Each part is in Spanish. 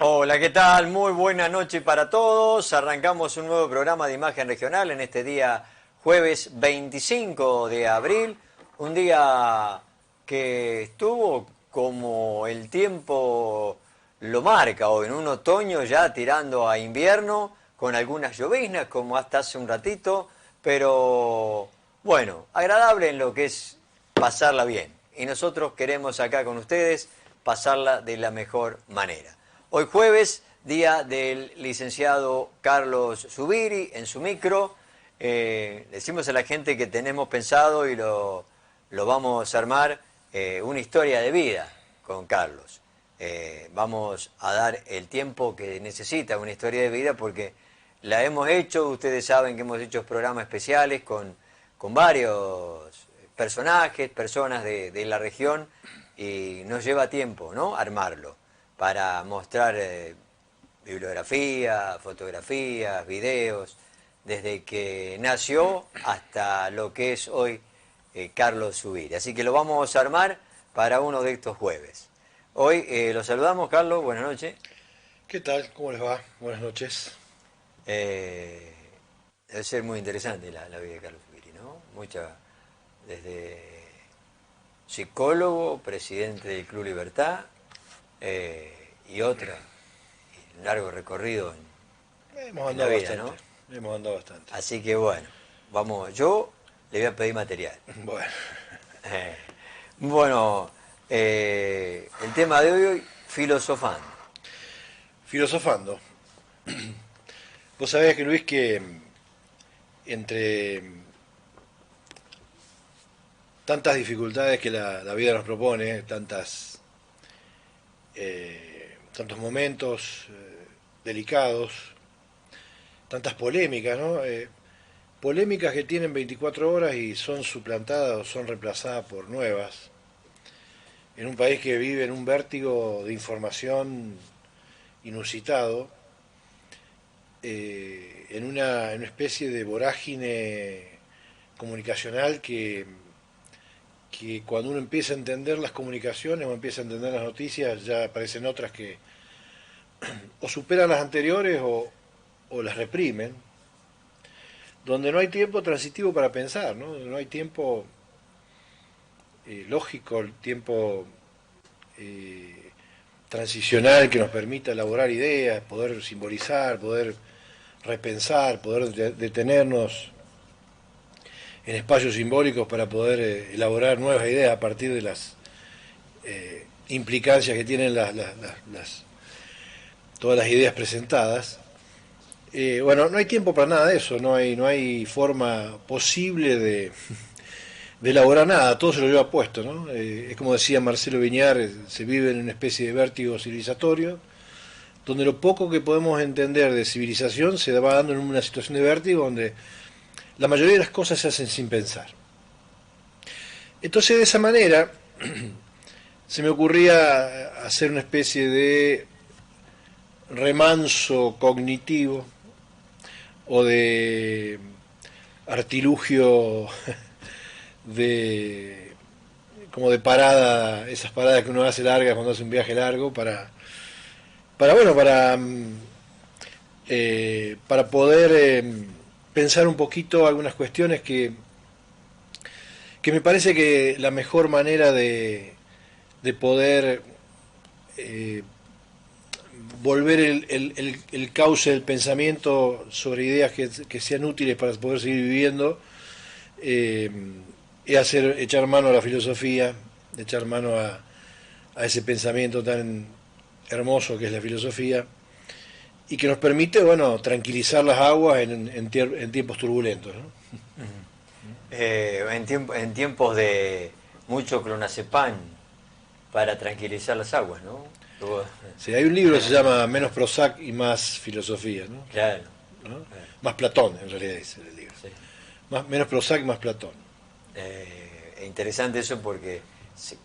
Hola, ¿qué tal? Muy buena noche para todos. Arrancamos un nuevo programa de Imagen Regional en este día jueves 25 de abril. Un día que estuvo como el tiempo lo marca hoy, en un otoño ya tirando a invierno, con algunas lloviznas como hasta hace un ratito, pero bueno, agradable en lo que es pasarla bien. Y nosotros queremos acá con ustedes pasarla de la mejor manera. Hoy jueves, día del licenciado Carlos Zubiri en su micro. Decimos a la gente que tenemos pensado y lo vamos a armar una historia de vida con Carlos. Vamos a dar el tiempo que necesita una historia de vida porque la hemos hecho, ustedes saben que hemos hecho programas especiales con varios personajes, personas de la región y nos lleva tiempo, ¿no? Armarlo para mostrar bibliografía, fotografías, videos, desde que nació hasta lo que es hoy Carlos Zubiri. Así que lo vamos a armar para uno de estos jueves. Hoy lo saludamos, Carlos, buenas noches. ¿Qué tal? ¿Cómo les va? Buenas noches. Eh, Debe ser muy interesante la vida de Carlos Zubiri, ¿no? Desde psicólogo, presidente del Club Libertad y otra, un largo recorrido Hemos en la andado vida, bastante. ¿no? Hemos andado bastante. Así que bueno, yo le voy a pedir material. Bueno, Eh, bueno, el tema de hoy, filosofando. filosofando. Vos sabés que Luis, que entre tantas dificultades que la vida nos propone, tantos momentos delicados, tantas polémicas, ¿no? Polémicas que tienen 24 horas y son suplantadas o son reemplazadas por nuevas, en un país que vive en un vértigo de información inusitado, en una especie de vorágine comunicacional que cuando uno empieza a entender las comunicaciones o empieza a entender las noticias, ya aparecen otras que o superan las anteriores o las reprimen, donde no hay tiempo transitivo para pensar, ¿no? No hay tiempo lógico, el tiempo eh, transicional que nos permita elaborar ideas, poder simbolizar, poder repensar, poder detenernos en espacios simbólicos para poder elaborar nuevas ideas a partir de las implicancias que tienen todas las ideas presentadas. Bueno, no hay tiempo para nada de eso, no hay forma posible de elaborar nada, todo se lo lleva puesto, ¿no? Es como decía Marcelo Viñar, se vive en una especie de vértigo civilizatorio, donde lo poco que podemos entender de civilización se va dando en una situación de vértigo donde la mayoría de las cosas se hacen sin pensar. Entonces, de esa manera, se me ocurría hacer una especie de remanso cognitivo o de artilugio de como de parada, esas paradas que uno hace largas cuando hace un viaje largo para poder pensar un poquito algunas cuestiones que me parece que la mejor manera de poder eh, volver el cauce del pensamiento sobre ideas que sean útiles para poder seguir viviendo, eh, es echar mano a la filosofía, echar mano a ese pensamiento tan hermoso que es la filosofía y que nos permite, bueno, tranquilizar las aguas en tiempos turbulentos, ¿no? En tiempos de mucho clonazepam para tranquilizar las aguas, ¿no? Sí, hay un libro que se llama Menos Prozac y más filosofía, ¿no? Claro, ¿No? claro, Más Platón, en realidad es el libro. sí. Menos Prozac, más Platón. Interesante eso porque,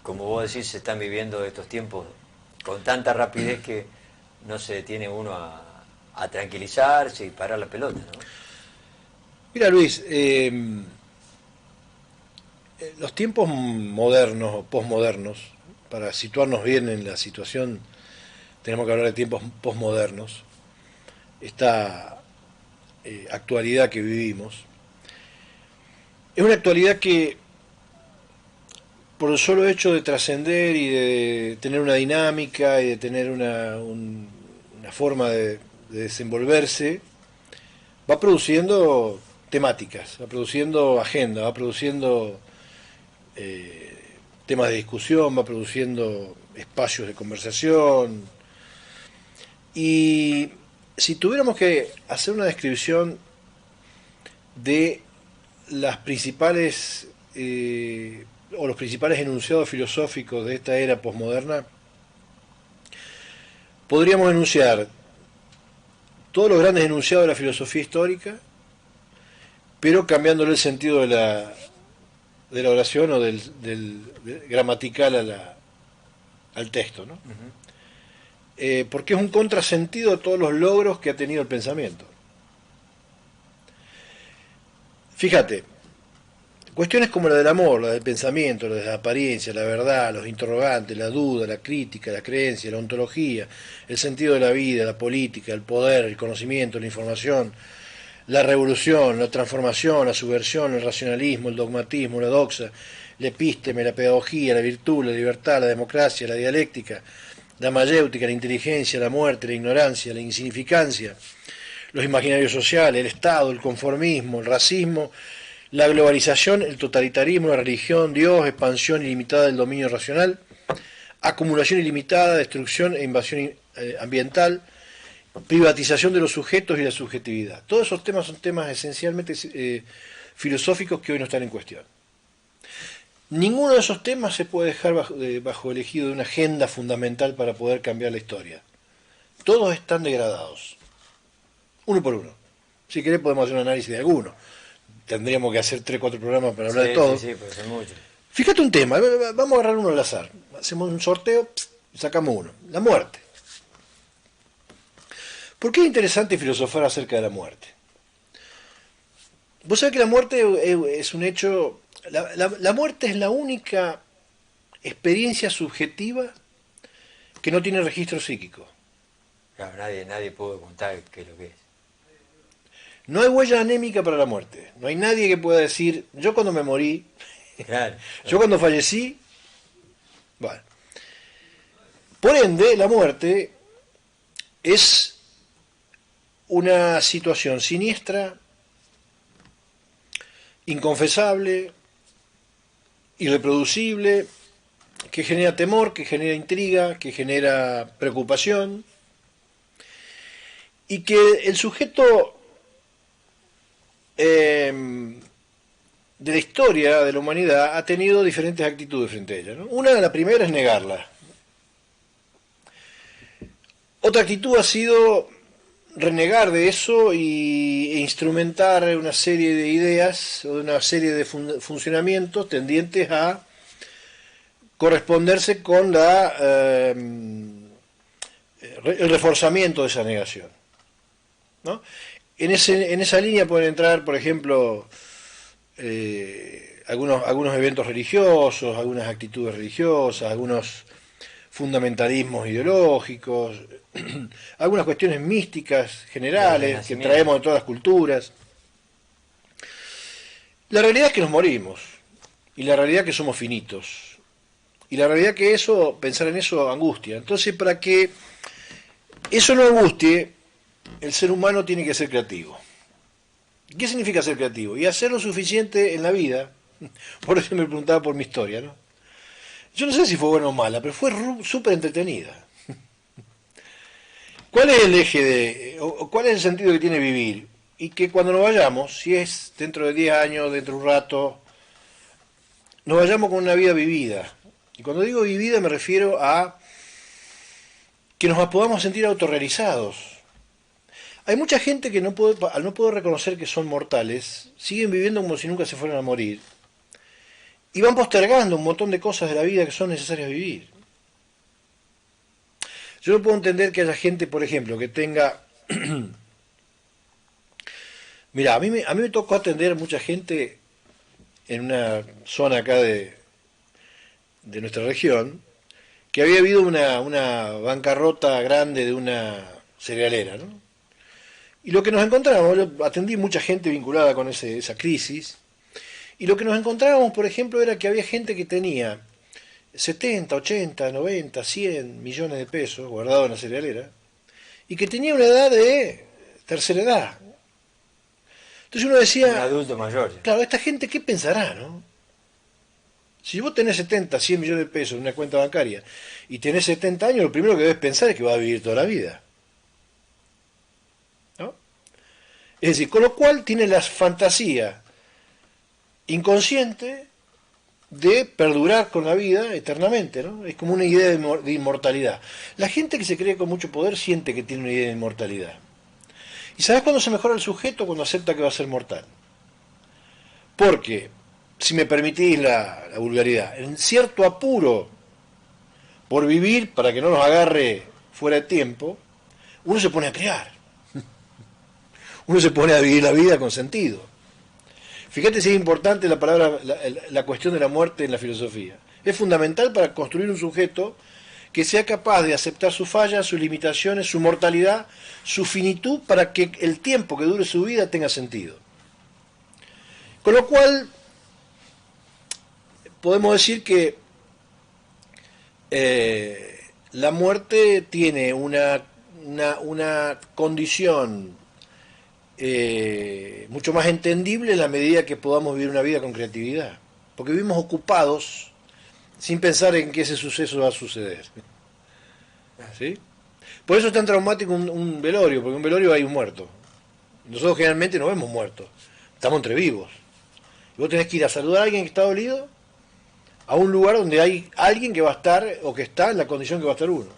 como vos decís, se están viviendo estos tiempos con tanta rapidez que no se detiene uno a tranquilizarse y parar la pelota, ¿no? Mira, Luis, los tiempos modernos o posmodernos, para situarnos bien en la situación tenemos que hablar de tiempos posmodernos, esta actualidad que vivimos. Es una actualidad que, por el solo hecho de trascender y de tener una dinámica y de tener una forma de desenvolverse, va produciendo temáticas, va produciendo agenda, va produciendo temas de discusión, va produciendo espacios de conversación. Y si tuviéramos que hacer una descripción de las principales o los principales enunciados filosóficos de esta era posmoderna, podríamos enunciar todos los grandes enunciados de la filosofía histórica, pero cambiándole el sentido de la oración o del gramatical al texto, ¿no? Porque es un contrasentido de todos los logros que ha tenido el pensamiento. Fíjate, cuestiones como la del amor, la del pensamiento, la de la apariencia, la verdad, los interrogantes, la duda, la crítica, la creencia, la ontología, el sentido de la vida, la política, el poder, el conocimiento, la información, la revolución, la transformación, la subversión, el racionalismo, el dogmatismo, la doxa, la epísteme, la pedagogía, la virtud, la libertad, la democracia, la dialéctica, la mayéutica, la inteligencia, la muerte, la ignorancia, la insignificancia, los imaginarios sociales, el Estado, el conformismo, el racismo, la globalización, el totalitarismo, la religión, Dios, expansión ilimitada del dominio racional, acumulación ilimitada, destrucción e invasión ambiental, privatización de los sujetos y la subjetividad. Todos esos temas son temas esencialmente filosóficos que hoy no están en cuestión. Ninguno de esos temas se puede dejar bajo el ejido de una agenda fundamental para poder cambiar la historia. Todos están degradados, uno por uno. Si querés podemos hacer un análisis de alguno. Tendríamos que hacer 3 o 4 programas para hablar de todo. Sí, pues son muchos. Fíjate un tema, vamos a agarrar uno al azar. Hacemos un sorteo y sacamos uno. La muerte. ¿Por qué es interesante filosofar acerca de la muerte? Vos sabés que la muerte es un hecho... La muerte es la única experiencia subjetiva que no tiene registro psíquico. Claro, nadie puede contar qué es lo que es. No hay huella anémica para la muerte. No hay nadie que pueda decir, yo cuando me morí, Claro. yo cuando fallecí... Bueno. Por ende, la muerte es una situación siniestra, inconfesable, irreproducible, que genera temor, que genera intriga, que genera preocupación, y que el sujeto de la historia de la humanidad ha tenido diferentes actitudes frente a ella, ¿no? La primera es negarla. Otra actitud ha sido renegar de eso e instrumentar una serie de ideas o una serie de funcionamientos tendientes a corresponderse con el reforzamiento de esa negación, ¿no? En esa línea pueden entrar, por ejemplo, algunos eventos religiosos, algunas actitudes religiosas, algunos fundamentalismos ideológicos, algunas cuestiones místicas generales que traemos de todas las culturas. La realidad es que nos morimos, y la realidad es que somos finitos, y la realidad es que pensar en eso angustia. Entonces, para que eso no angustie, el ser humano tiene que ser creativo. ¿Qué significa ser creativo? Y hacer lo suficiente en la vida. Por eso me preguntaba por mi historia, ¿no? Yo no sé si fue buena o mala, pero fue súper entretenida. ¿Cuál es el eje o cuál es el sentido que tiene vivir? Y que cuando nos vayamos, si es dentro de 10 años, dentro de un rato, nos vayamos con una vida vivida. Y cuando digo vivida me refiero a que nos podamos sentir autorrealizados. Hay mucha gente que al no poder reconocer que son mortales, siguen viviendo como si nunca se fueran a morir. Y van postergando un montón de cosas de la vida que son necesarias vivir. Yo no puedo entender que haya gente, por ejemplo, que tenga... Mirá, a mí me tocó atender a mucha gente en una zona acá de nuestra región, que había habido una bancarrota grande de una cerealera, ¿no? Y lo que nos encontramos, yo atendí mucha gente vinculada con esa crisis, y lo que nos encontrábamos, por ejemplo, era que había gente que tenía 70, 80, 90, 100 millones de pesos guardados en la cerealera, y que tenía una edad de tercera edad. Entonces uno decía, un adulto mayor. ¿Sí? claro, esta gente, ¿qué pensará, no? Si vos tenés 70, 100 millones de pesos en una cuenta bancaria y tenés 70 años, lo primero que debes pensar es que vas a vivir toda la vida, ¿no? Es decir, con lo cual tiene la fantasía inconsciente de perdurar con la vida eternamente, ¿no? Es como una idea de inmortalidad. La gente que se cree con mucho poder siente que tiene una idea de inmortalidad. ¿Y sabes cuándo se mejora el sujeto? Cuando acepta que va a ser mortal. Porque, si me permitís la vulgaridad, en cierto apuro por vivir para que no nos agarre fuera de tiempo, uno se pone a crear. Uno se pone a vivir la vida con sentido. Fíjate si es importante la palabra, la cuestión de la muerte en la filosofía. Es fundamental para construir un sujeto que sea capaz de aceptar sus fallas, sus limitaciones, su mortalidad, su finitud, para que el tiempo que dure su vida tenga sentido. Con lo cual, podemos decir que la muerte tiene una condición mucho más entendible en la medida que podamos vivir una vida con creatividad, porque vivimos ocupados sin pensar en que ese suceso va a suceder, ¿sí? Por eso es tan traumático un velorio, porque en un velorio hay un muerto. Nosotros generalmente no vemos muertos, estamos entre vivos. Y vos tenés que ir a saludar a alguien que está dolido a un lugar donde hay alguien que va a estar o que está en la condición que va a estar uno.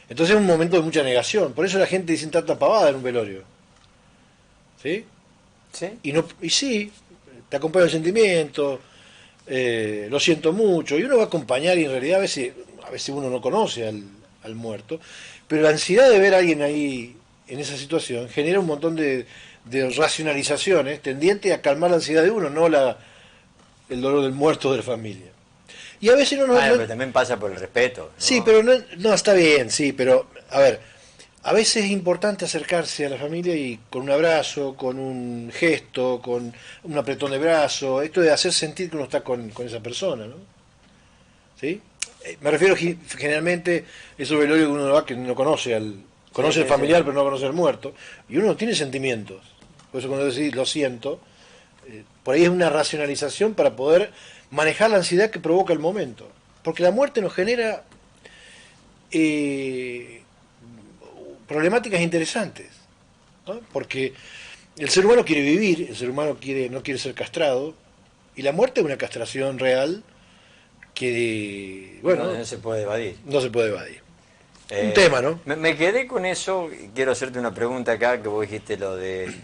Entonces es un momento de mucha negación. Por eso la gente dice tanta pavada en un velorio. ¿Sí? ¿Sí? Y sí, te acompaña el sentimiento, lo siento mucho, y uno va a acompañar y en realidad a veces uno no conoce al muerto, pero la ansiedad de ver a alguien ahí en esa situación genera un montón de racionalizaciones tendientes a calmar la ansiedad de uno, no el dolor del muerto de la familia. Y a veces pero también pasa por el respeto, ¿no? Sí, pero no está bien, sí, pero a ver, a veces es importante acercarse a la familia y con un abrazo, con un gesto, con un apretón de brazo, esto de hacer sentir que uno está con esa persona, ¿no? ¿Sí? Me refiero generalmente esos velorios que uno va que no conoce conoce al familiar pero no conoce al muerto, y uno no tiene sentimientos. Por eso cuando decís lo siento, por ahí es una racionalización para poder manejar la ansiedad que provoca el momento. Porque la muerte nos genera problemáticas interesantes, ¿no? Porque el ser humano quiere vivir, el ser humano no quiere ser castrado, y la muerte es una castración real que, bueno, no se puede evadir. No se puede evadir. Un tema, ¿no? Me quedé con eso, y quiero hacerte una pregunta acá, que vos dijiste lo de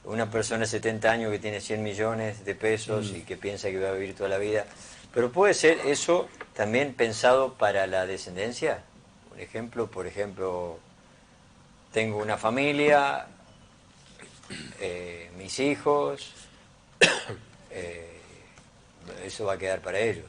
una persona de 70 años que tiene 100 millones de pesos y que piensa que va a vivir toda la vida. Pero ¿puede ser eso también pensado para la descendencia? Por ejemplo, tengo una familia, mis hijos, eso va a quedar para ellos.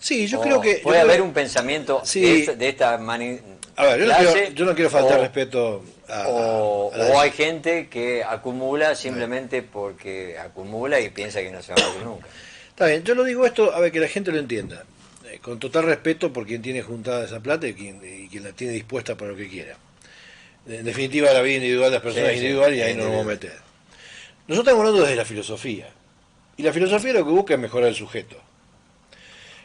Sí, yo creo que... Puede haber un pensamiento sí, de esta manera. A ver, yo no quiero faltar respeto o hay gente que acumula simplemente porque acumula y piensa que no se va a morir nunca. Está bien, yo lo digo esto, a ver, que la gente lo entienda. Con total respeto por quien tiene juntada esa plata y quien la tiene dispuesta para lo que quiera. En definitiva, la vida individual de las personas es individual y ahí no nos vamos a meter. Nosotros estamos hablando desde la filosofía. Y la filosofía lo que busca es mejorar el sujeto.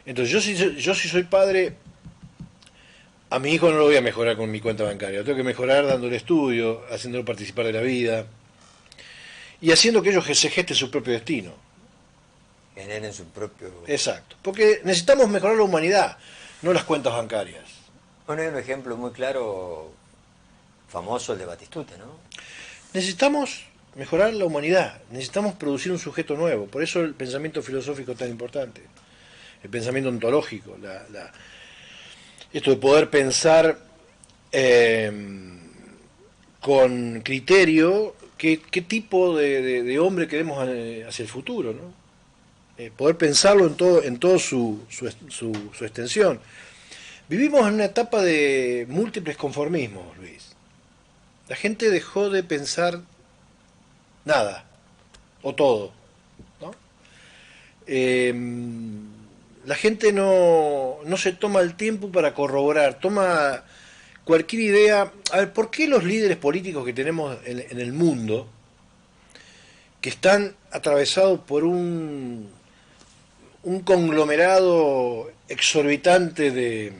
Entonces, yo si soy padre, a mi hijo no lo voy a mejorar con mi cuenta bancaria. Lo tengo que mejorar dándole estudio, haciéndolo participar de la vida y haciendo que ellos se gesten su propio destino. Generen su propio... Exacto. Porque necesitamos mejorar la humanidad, no las cuentas bancarias. Bueno, hay un ejemplo muy claro, famoso, el de Batistuta, ¿no? Necesitamos mejorar la humanidad, necesitamos producir un sujeto nuevo. Por eso el pensamiento filosófico es tan importante. El pensamiento ontológico, esto de poder pensar con criterio qué tipo de hombre queremos hacia el futuro, ¿no? Poder pensarlo en todo su extensión. Vivimos en una etapa de múltiples conformismos, Luis. La gente dejó de pensar nada, o todo, ¿no? Eh, la gente no se toma el tiempo para corroborar, toma cualquier idea. A ver, ¿por qué los líderes políticos que tenemos en el mundo, que están atravesados por un conglomerado exorbitante de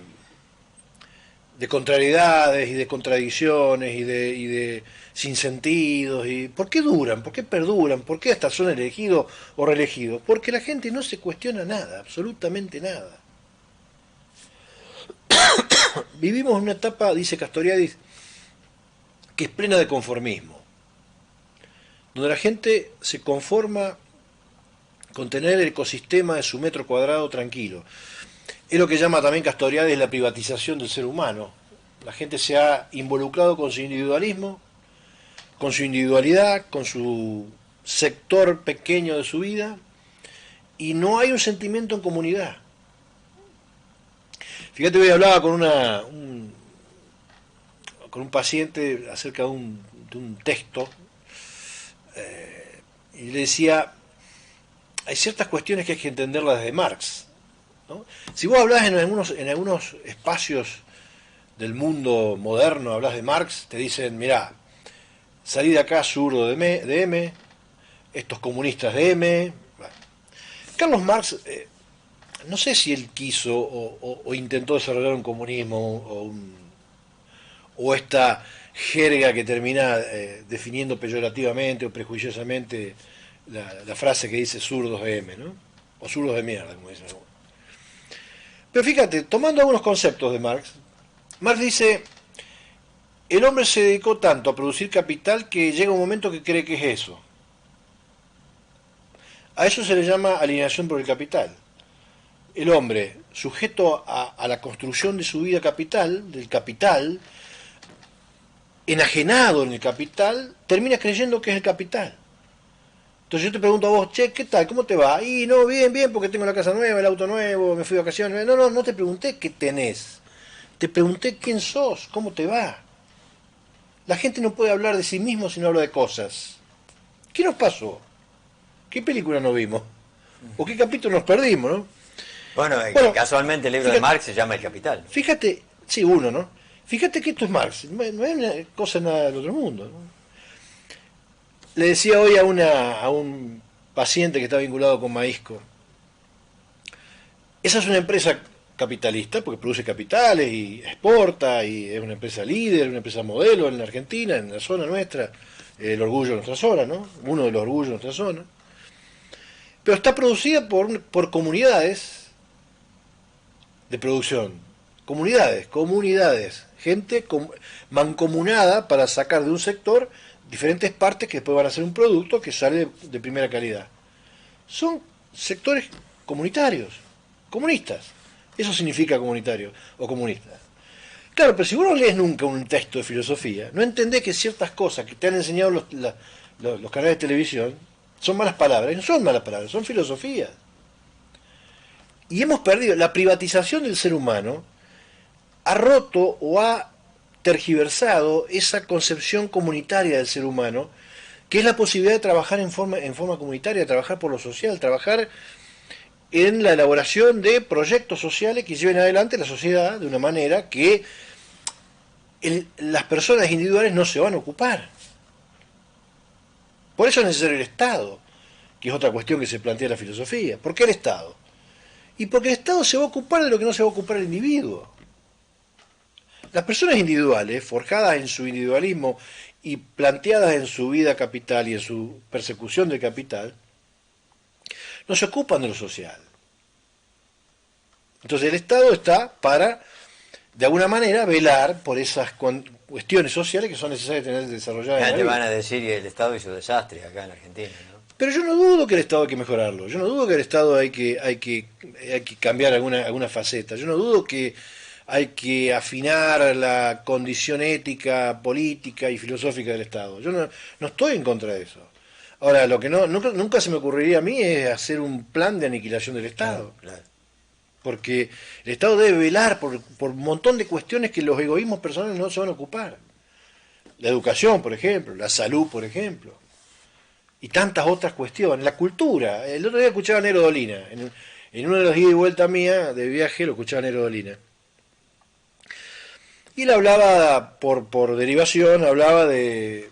contrariedades y de contradicciones y de sinsentidos, y ¿por qué duran? ¿Por qué perduran? ¿Por qué hasta son elegidos o reelegidos? Porque la gente no se cuestiona nada, absolutamente nada. Vivimos en una etapa, dice Castoriadis, que es plena de conformismo, donde la gente se conforma con tener el ecosistema de su metro cuadrado tranquilo. Es lo que llama también Castoriadis la privatización del ser humano. La gente se ha involucrado con su individualismo, con su individualidad, con su sector pequeño de su vida, y no hay un sentimiento en comunidad. Fíjate, hoy hablaba con con un paciente acerca de un texto, y le decía, hay ciertas cuestiones que hay que entenderlas desde Marx, ¿no? Si vos hablás en algunos espacios del mundo moderno, hablas de Marx, te dicen, mirá, salí de acá zurdo de M, estos comunistas de M. Bueno, Carlos Marx, no sé si él quiso o intentó desarrollar un comunismo o esta jerga que termina definiendo peyorativamente o prejuiciosamente la frase que dice zurdos de M, ¿no? O zurdos de mierda, como dicen algunos. Pero fíjate, tomando algunos conceptos de Marx, Marx dice, el hombre se dedicó tanto a producir capital que llega un momento que cree que es eso. A eso se le llama alienación por el capital. El hombre, sujeto a la construcción de su vida capital, del capital, enajenado en el capital, termina creyendo que es el capital. Entonces yo te pregunto a vos, che, ¿qué tal? ¿Cómo te va? Y no, bien, bien, porque tengo la casa nueva, el auto nuevo, me fui de vacaciones. No te pregunté qué tenés. Te pregunté quién sos, cómo te va. La gente no puede hablar de sí mismo si no habla de cosas. ¿Qué nos pasó? ¿Qué película no vimos? ¿O qué capítulo nos perdimos, no? Bueno, casualmente el libro de Marx se llama El Capital. Fíjate, sí, uno, ¿no? Fíjate que esto es Marx, no es una cosa nada del otro mundo, ¿no? Le decía hoy a un paciente que está vinculado con Maísco, esa es una empresa capitalista porque produce capitales y exporta y es una empresa líder, una empresa modelo en la Argentina, en la zona nuestra, el orgullo de nuestra zona, ¿no? Uno de los orgullos de nuestra zona. Pero está producida por comunidades de producción, comunidades, gente mancomunada para sacar de un sector diferentes partes que después van a ser un producto que sale de primera calidad. Son sectores comunitarios, comunistas. Eso significa comunitario o comunista. Claro, pero si vos no lees nunca un texto de filosofía, no entendés que ciertas cosas que te han enseñado los canales de televisión son malas palabras. Y no son malas palabras, son filosofías. Y hemos perdido. La privatización del ser humano ha roto o ha tergiversado esa concepción comunitaria del ser humano, que es la posibilidad de trabajar en forma comunitaria, trabajar por lo social, trabajar en la elaboración de proyectos sociales que lleven adelante la sociedad de una manera que las personas individuales no se van a ocupar. Por eso es necesario el Estado, que es otra cuestión que se plantea en la filosofía. ¿Por qué el Estado? Y porque el Estado se va a ocupar de lo que no se va a ocupar el individuo. Las personas individuales, forjadas en su individualismo y planteadas en su vida capital y en su persecución del capital, no se ocupan de lo social. Entonces el Estado está para, de alguna manera, velar por esas cuestiones sociales que son necesarias tener desarrolladas en la Te vida. van a decir que el Estado hizo desastre acá en Argentina, ¿no? Pero yo no dudo que el Estado hay que mejorarlo, yo no dudo que el Estado hay que cambiar alguna faceta, yo no dudo que hay que afinar la condición ética, política y filosófica del Estado. Yo no estoy en contra de eso. Ahora, lo que nunca se me ocurriría a mí es hacer un plan de aniquilación del Estado. Claro. porque el Estado debe velar por un montón de cuestiones que los egoísmos personales no se van a ocupar. La educación, por ejemplo, la salud, por ejemplo, y tantas otras cuestiones. La cultura. El otro día escuchaba a Nero Dolina, en una de las idas y vueltas mía de viaje lo escuchaba a Nero Dolina. Y él hablaba, por derivación, hablaba de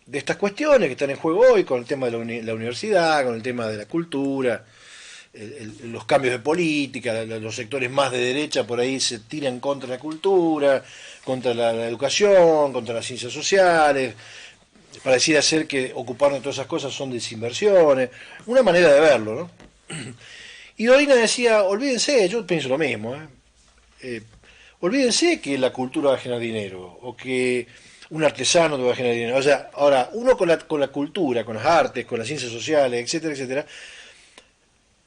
estas cuestiones que están en juego hoy, con el tema de la universidad, con el tema de la cultura, los cambios de política, los sectores más de derecha por ahí se tiran contra la cultura, contra la educación, contra las ciencias sociales, pareciera ser que ocuparnos de todas esas cosas son desinversiones, una manera de verlo, ¿no? Y Dolina decía, olvídense, yo pienso lo mismo, olvídense que la cultura va a generar dinero, o que un artesano te va a generar dinero. O sea, ahora, uno con la cultura, con las artes, con las ciencias sociales, etcétera, etcétera,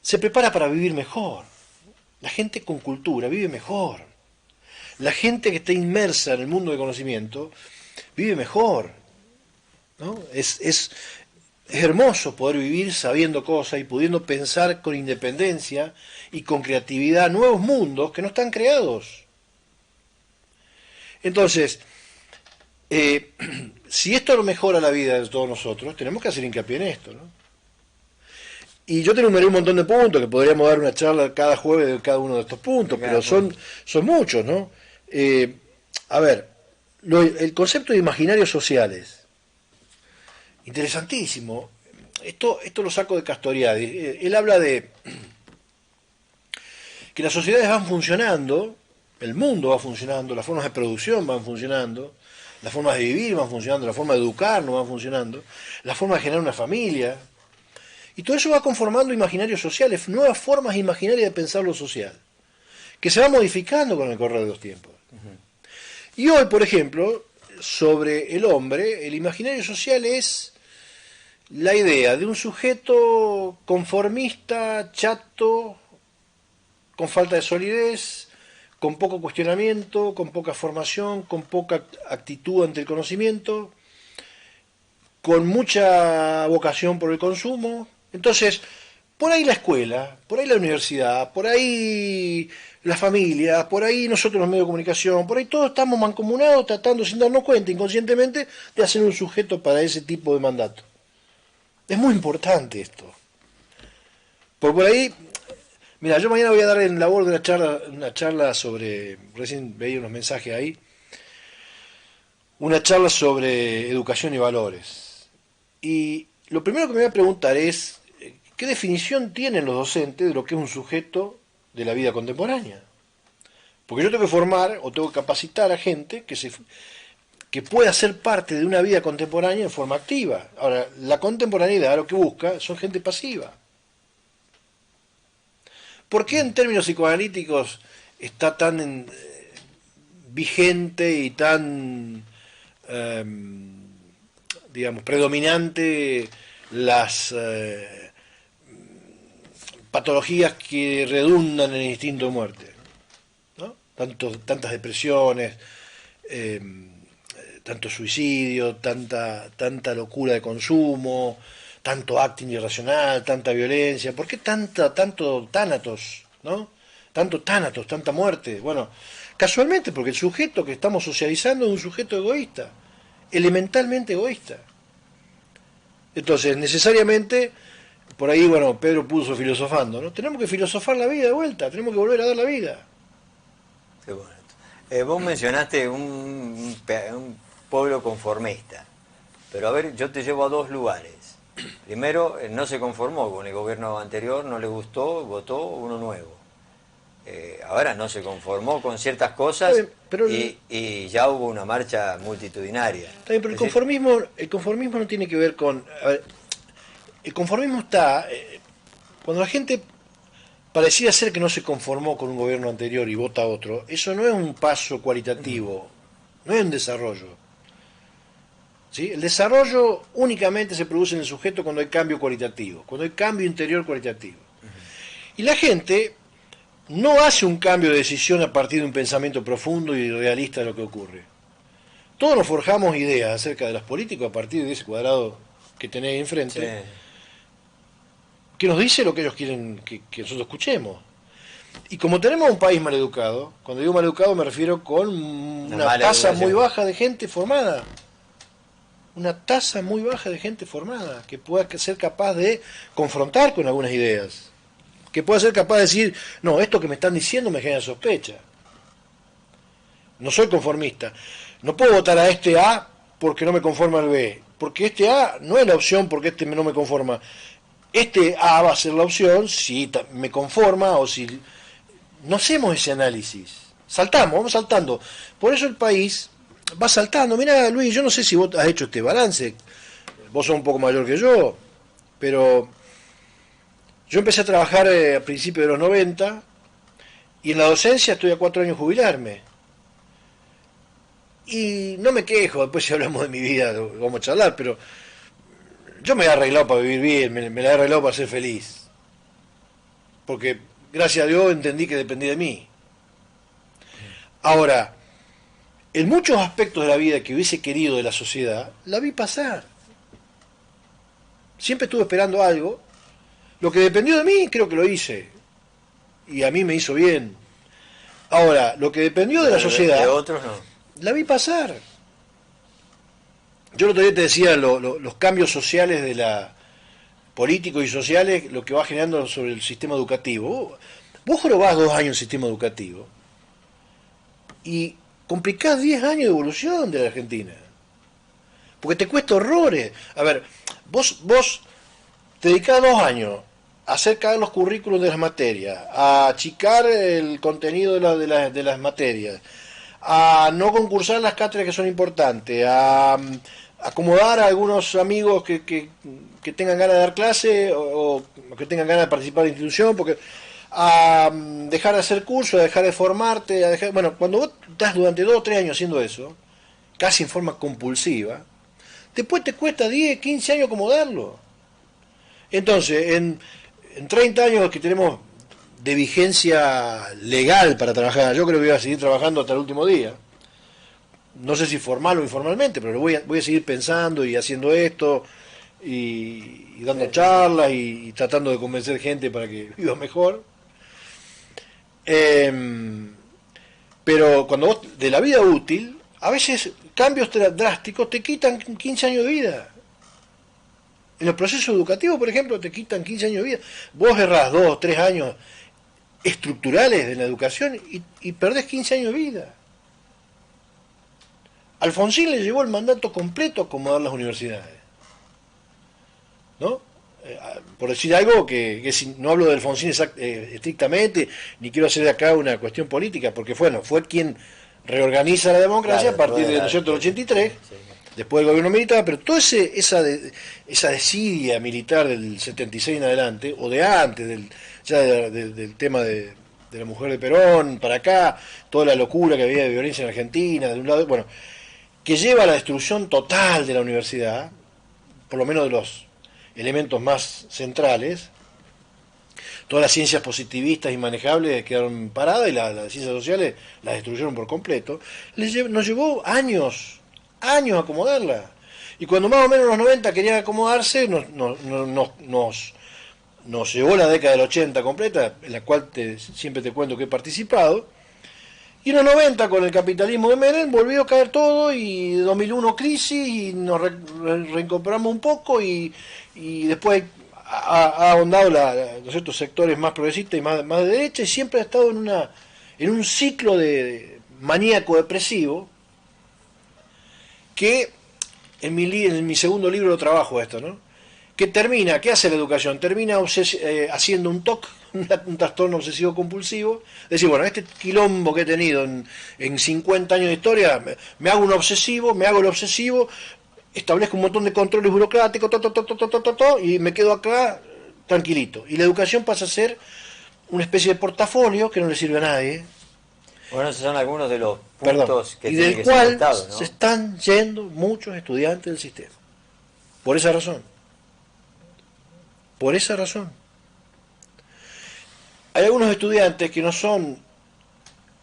se prepara para vivir mejor. La gente con cultura vive mejor. La gente que está inmersa en el mundo del conocimiento vive mejor, ¿no? Es hermoso poder vivir sabiendo cosas y pudiendo pensar con independencia y con creatividad nuevos mundos que no están creados. Entonces, si esto no mejora la vida de todos nosotros, tenemos que hacer hincapié en esto, ¿no? Y yo te enumeré un montón de puntos, que podríamos dar una charla cada jueves de cada uno de estos puntos, pero son muchos, ¿no? A ver, el concepto de imaginarios sociales, interesantísimo. Esto lo saco de Castoriadis. Él habla de que las sociedades van funcionando, el mundo va funcionando, las formas de producción van funcionando, las formas de vivir van funcionando, la forma de educarnos van funcionando, la forma de generar una familia. Y todo eso va conformando imaginarios sociales, nuevas formas imaginarias de pensar lo social, que se va modificando con el correr de los tiempos. Y hoy, por ejemplo, sobre el hombre, el imaginario social es la idea de un sujeto conformista, chato, con falta de solidez, con poco cuestionamiento, con poca formación, con poca actitud ante el conocimiento, con mucha vocación por el consumo. Entonces, por ahí la escuela, por ahí la universidad, por ahí la familia, por ahí nosotros los medios de comunicación, por ahí todos estamos mancomunados tratando, sin darnos cuenta, inconscientemente, de hacer un sujeto para ese tipo de mandato. Es muy importante esto. Por ahí, mira, yo mañana voy a dar en labor de una charla sobre, recién veía unos mensajes ahí, una charla sobre educación y valores. Y lo primero que me voy a preguntar es, ¿qué definición tienen los docentes de lo que es un sujeto de la vida contemporánea? Porque yo tengo que formar o tengo que capacitar a gente que pueda ser parte de una vida contemporánea en forma activa. Ahora, la contemporaneidad lo que busca son gente pasiva. ¿Por qué en términos psicoanalíticos está tan vigente y tan, digamos, predominante las patologías que redundan en el instinto de muerte, ¿no? Tantas depresiones, tanto suicidio, tanta locura de consumo, tanto acting irracional, tanta violencia? ¿Por qué tanto tánatos, ¿no? Tanto tánatos, tanta muerte. Bueno, casualmente porque el sujeto que estamos socializando es un sujeto egoísta, elementalmente egoísta. Entonces, necesariamente, por ahí, bueno, Pedro puso filosofando, ¿no? Tenemos que filosofar la vida de vuelta, tenemos que volver a dar la vida. Qué bonito. Vos mencionaste un pueblo conformista, pero a ver, yo te llevo a dos lugares. Primero, no se conformó con el gobierno anterior, no le gustó, votó uno nuevo. Ahora no se conformó con ciertas cosas pero y ya hubo una marcha multitudinaria. Está bien, pero el conformismo no tiene que ver con... A ver, el conformismo está... cuando la gente pareciera ser que no se conformó con un gobierno anterior y vota otro, eso no es un paso cualitativo, no es un desarrollo. ¿Sí? El desarrollo únicamente se produce en el sujeto cuando hay cambio cualitativo, cuando hay cambio interior cualitativo. Y la gente no hace un cambio de decisión a partir de un pensamiento profundo y realista de lo que ocurre. Todos nos forjamos ideas acerca de los políticos a partir de ese cuadrado que tenéis enfrente, sí, que nos dice lo que ellos quieren que nosotros escuchemos. Y como tenemos un país maleducado, cuando digo maleducado me refiero con una tasa muy baja de gente formada. Una tasa muy baja de gente formada, que pueda ser capaz de confrontar con algunas ideas. Que pueda ser capaz de decir, no, esto que me están diciendo me genera sospecha. No soy conformista. No puedo votar a este A porque no me conforma el B. Porque este A no es la opción porque este no me conforma. Este A va a ser la opción si me conforma o si... No hacemos ese análisis. Saltamos, vamos saltando. Por eso el país va saltando. Mirá, Luis, yo no sé si vos has hecho este balance. Vos sos un poco mayor que yo, pero yo empecé a trabajar a principios de los 90 y en la docencia estoy a 4 años de jubilarme. Y no me quejo, después si hablamos de mi vida vamos a charlar, pero yo me he arreglado para vivir bien, me la he arreglado para ser feliz. Porque gracias a Dios entendí que dependía de mí. Ahora, en muchos aspectos de la vida que hubiese querido de la sociedad, la vi pasar. Siempre estuve esperando algo. Lo que dependió de mí, creo que lo hice. Y a mí me hizo bien. Ahora, lo que dependió de la sociedad, de otros no. La vi pasar. Yo el otro día te decía los cambios sociales de la políticos y sociales, lo que va generando sobre el sistema educativo. Vos jorobás 2 años en el sistema educativo y complicás 10 años de evolución de la Argentina. Porque te cuesta horrores. A ver, vos te dedicás 2 años a hacer caer los currículos de las materias, a achicar el contenido de las materias, a no concursar las cátedras que son importantes, a acomodar a algunos amigos que tengan ganas de dar clase o que tengan ganas de participar de la institución, porque a dejar de hacer cursos, a dejar de formarte, bueno, cuando vos estás durante 2 o 3 años haciendo eso, casi en forma compulsiva, después te cuesta 10, 15 años acomodarlo. Entonces, en 30 años que tenemos de vigencia legal para trabajar, yo creo que voy a seguir trabajando hasta el último día. No sé si formal o informalmente, pero voy a seguir pensando y haciendo esto y dando charlas y tratando de convencer gente para que viva mejor. Pero cuando vos, de la vida útil, a veces cambios drásticos te quitan 15 años de vida. En los procesos educativos, por ejemplo, te quitan 15 años de vida. Vos errás 2 o 3 años estructurales de la educación y perdés 15 años de vida. Alfonsín le llevó el mandato completo a acomodar las universidades. ¿No? Por decir algo que no hablo de Alfonsín estrictamente, ni quiero hacer de acá una cuestión política, porque fue quien reorganiza la democracia, claro, a partir de, ¿no es cierto?, del 83, sí, después del gobierno militar, pero toda esa desidia militar del 76 en adelante, o de antes, del tema de la mujer de Perón para acá, toda la locura que había de violencia en Argentina, de un lado, bueno, que lleva a la destrucción total de la universidad, por lo menos de los elementos más centrales. Todas las ciencias positivistas y manejables quedaron paradas y las ciencias sociales las destruyeron por completo. Nos llevó años a acomodarla. Y cuando más o menos los 90 querían acomodarse, nos llevó la década del 80 completa, en la cual siempre te cuento que he participado. Y en los 90, con el capitalismo de Menem, volvió a caer todo, y 2001 crisis, y nos reincorporamos un poco, y después ha ahondado los sectores más progresistas y más de derecha, y siempre ha estado en un ciclo de maníaco depresivo, que en mi segundo libro lo trabajo esto, ¿no? Que termina, ¿qué hace la educación? Termina haciendo un TOC, un trastorno obsesivo compulsivo, es decir, bueno, este quilombo que he tenido en 50 años de historia, me hago el obsesivo, establezco un montón de controles burocráticos, y me quedo acá tranquilito. Y la educación pasa a ser una especie de portafolio que no le sirve a nadie. Bueno, esos son algunos de los puntos que y del cual se están yendo muchos estudiantes del sistema. Por esa razón. Por esa razón. Hay algunos estudiantes que no son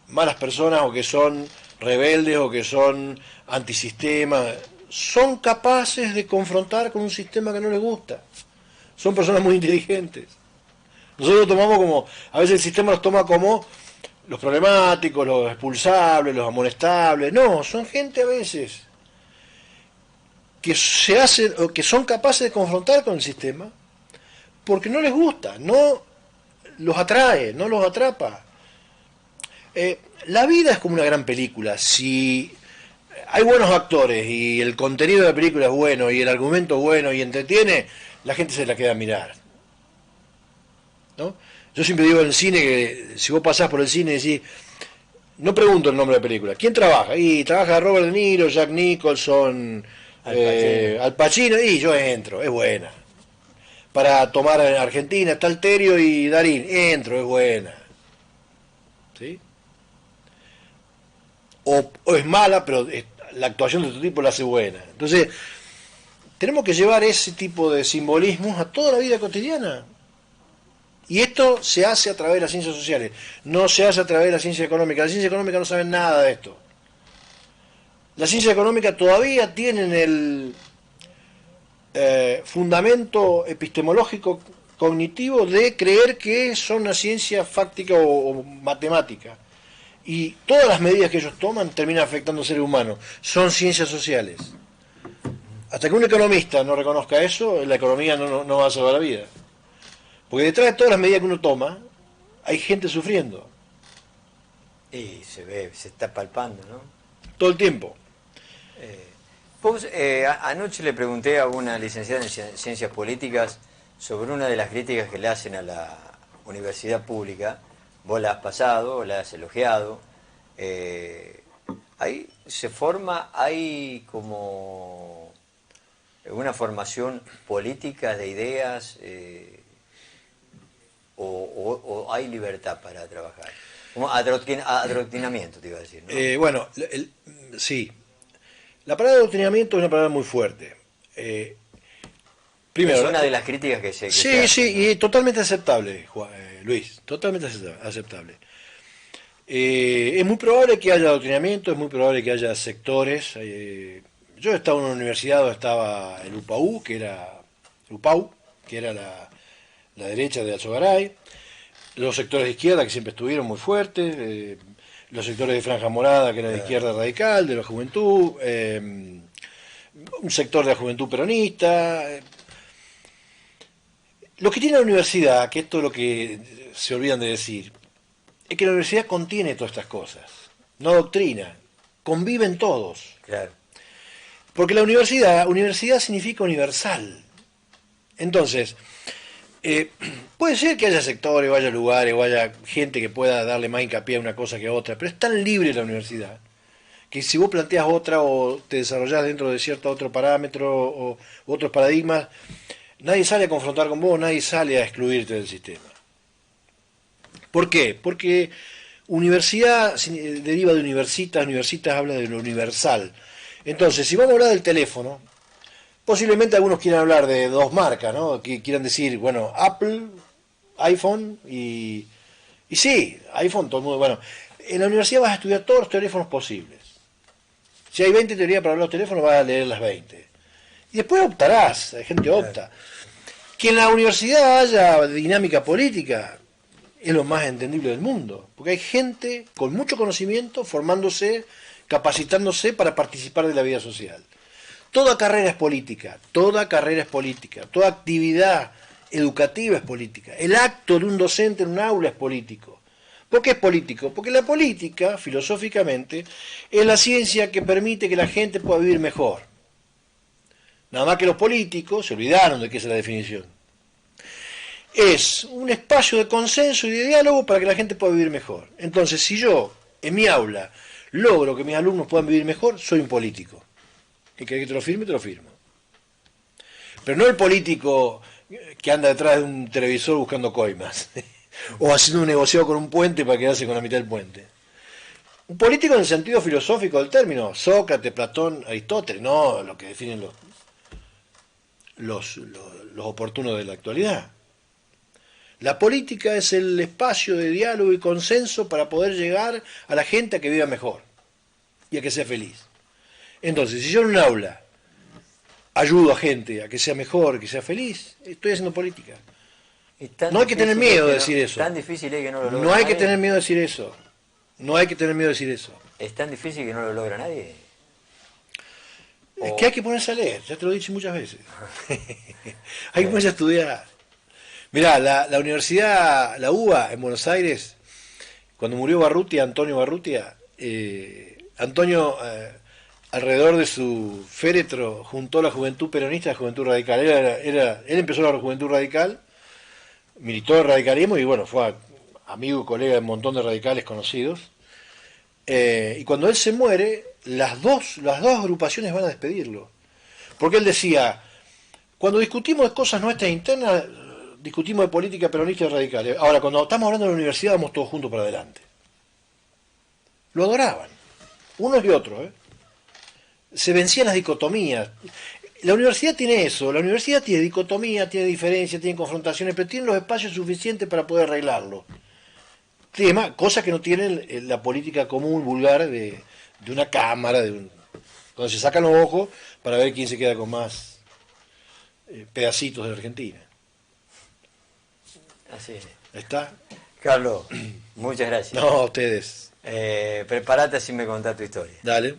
malas personas, o que son rebeldes, o que son antisistema. Son capaces de confrontar con un sistema que no les gusta. Son personas muy inteligentes. Nosotros tomamos como, a veces el sistema los toma como los problemáticos, los expulsables, los amonestables. No, son gente a veces que se hacen o que son capaces de confrontar con el sistema porque no les gusta, no los atrae, no los atrapa. La vida es como una gran película. Si hay buenos actores y el contenido de la película es bueno y el argumento es bueno y entretiene, la gente se la queda a mirar, ¿no? Yo siempre digo en el cine que si vos pasás por el cine y decís, no pregunto el nombre de la película, ¿quién trabaja? Y trabaja Robert De Niro, Jack Nicholson, Al Pacino, y yo entro, es buena. Para tomar en Argentina está Alterio y Darín, entro, es buena. ¿Sí? O es mala, pero la actuación de este tipo la hace buena. Entonces, tenemos que llevar ese tipo de simbolismos a toda la vida cotidiana. Y esto se hace a través de las ciencias sociales, no se hace a través de la ciencia económica. La ciencia económica no sabe nada de esto. La ciencia económica todavía tienen el fundamento epistemológico cognitivo de creer que son una ciencia fáctica o matemática. Y todas las medidas que ellos toman terminan afectando al ser humano. Son ciencias sociales. Hasta que un economista no reconozca eso, la economía no va a salvar la vida. Porque detrás de todas las medidas que uno toma, hay gente sufriendo. Y se ve, se está palpando, ¿no? Todo el tiempo. Anoche le pregunté a una licenciada en Ciencias Políticas sobre una de las críticas que le hacen a la universidad pública. Vos la has pasado, la has elogiado. Ahí se forma, hay como una formación política de ideas, o hay libertad para trabajar. Como adoctrinamiento, te iba a decir, ¿no? Bueno, sí. La palabra adoctrinamiento es una palabra muy fuerte. Primero, es una de las críticas que se... Sí, sí, ¿no? Y totalmente aceptable, Luis, totalmente aceptable. Es muy probable que haya adoctrinamiento, es muy probable que haya sectores. Yo estaba en una universidad donde estaba el UPAU, que era la derecha de Alzogaray, los sectores de izquierda que siempre estuvieron muy fuertes, los sectores de Franja Morada que eran de izquierda radical, de la juventud, un sector de la juventud peronista. Lo que tiene la universidad, que esto es lo que se olvidan de decir, es que la universidad contiene todas estas cosas, no doctrina, conviven todos. Claro. Porque la universidad significa universal. Entonces, puede ser que haya sectores, o haya lugares, o haya gente que pueda darle más hincapié a una cosa que a otra, pero es tan libre la universidad que si vos planteas otra o te desarrollás dentro de cierto otro parámetro o otros paradigmas, nadie sale a confrontar con vos, nadie sale a excluirte del sistema. ¿Por qué? Porque universidad deriva de universitas habla de lo universal. Entonces, si vamos a hablar del teléfono, posiblemente algunos quieran hablar de dos marcas, ¿no? Que quieran decir, bueno, Apple, iPhone y sí, iPhone, todo el mundo. Bueno, en la universidad vas a estudiar todos los teléfonos posibles. Si hay 20 teorías para los teléfonos, vas a leer las 20. Y después optarás, hay gente que opta. Que en la universidad haya dinámica política es lo más entendible del mundo, porque hay gente con mucho conocimiento formándose, capacitándose para participar de la vida social. Toda carrera es política, toda actividad educativa es política. El acto de un docente en un aula es político. ¿Por qué es político? Porque la política, filosóficamente, es la ciencia que permite que la gente pueda vivir mejor. Nada más que los políticos se olvidaron de qué es la definición. Es un espacio de consenso y de diálogo para que la gente pueda vivir mejor. Entonces, si yo, en mi aula, logro que mis alumnos puedan vivir mejor, soy un político. ¿Y querés que te lo firme? Te lo firmo. Pero no el político que anda detrás de un televisor buscando coimas o haciendo un negocio con un puente para quedarse con la mitad del puente. Un político en el sentido filosófico del término, Sócrates, Platón, Aristóteles, no lo que definen los oportunos de la actualidad. La política es el espacio de diálogo y consenso para poder llegar a la gente a que viva mejor y a que sea feliz. Entonces, si yo en un aula ayudo a gente a que sea mejor, que sea feliz, estoy haciendo política. No hay que tener miedo de decir eso. Tan difícil es que no lo logra No hay nadie. que tener miedo de decir eso. No hay que tener miedo de decir eso. Es tan difícil que no lo logra nadie. Es que hay que ponerse a leer, ya te lo he dicho muchas veces. Hay que ponerse a estudiar. Mirá, la universidad, la UBA en Buenos Aires, cuando murió Barrutia, Antonio Barrutia, Antonio, alrededor de su féretro, juntó la juventud peronista y la juventud radical. Él empezó la juventud radical, militó el radicalismo y bueno, fue amigo y colega de un montón de radicales conocidos. Y cuando él se muere, las dos agrupaciones van a despedirlo. Porque él decía, cuando discutimos de cosas nuestras internas, discutimos de política peronista y radicales. Ahora, cuando estamos hablando de la universidad, vamos todos juntos para adelante. Lo adoraban, unos y otros. Se vencían las dicotomías. La universidad tiene eso, la universidad tiene dicotomía, tiene diferencia, tiene confrontaciones, pero tiene los espacios suficientes para poder arreglarlo. Tema, cosa que no tiene la política común, vulgar, de una cámara, donde se sacan los ojos para ver quién se queda con más pedacitos de la Argentina. Así es. ¿Está? Carlos, muchas gracias. No, a ustedes. Prepárate así me contás tu historia. Dale.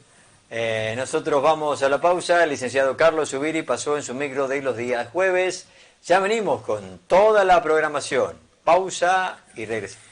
Nosotros vamos a la pausa. El licenciado Carlos Zubiri pasó en su micro de los días jueves. Ya venimos con toda la programación. Pausa y regresamos.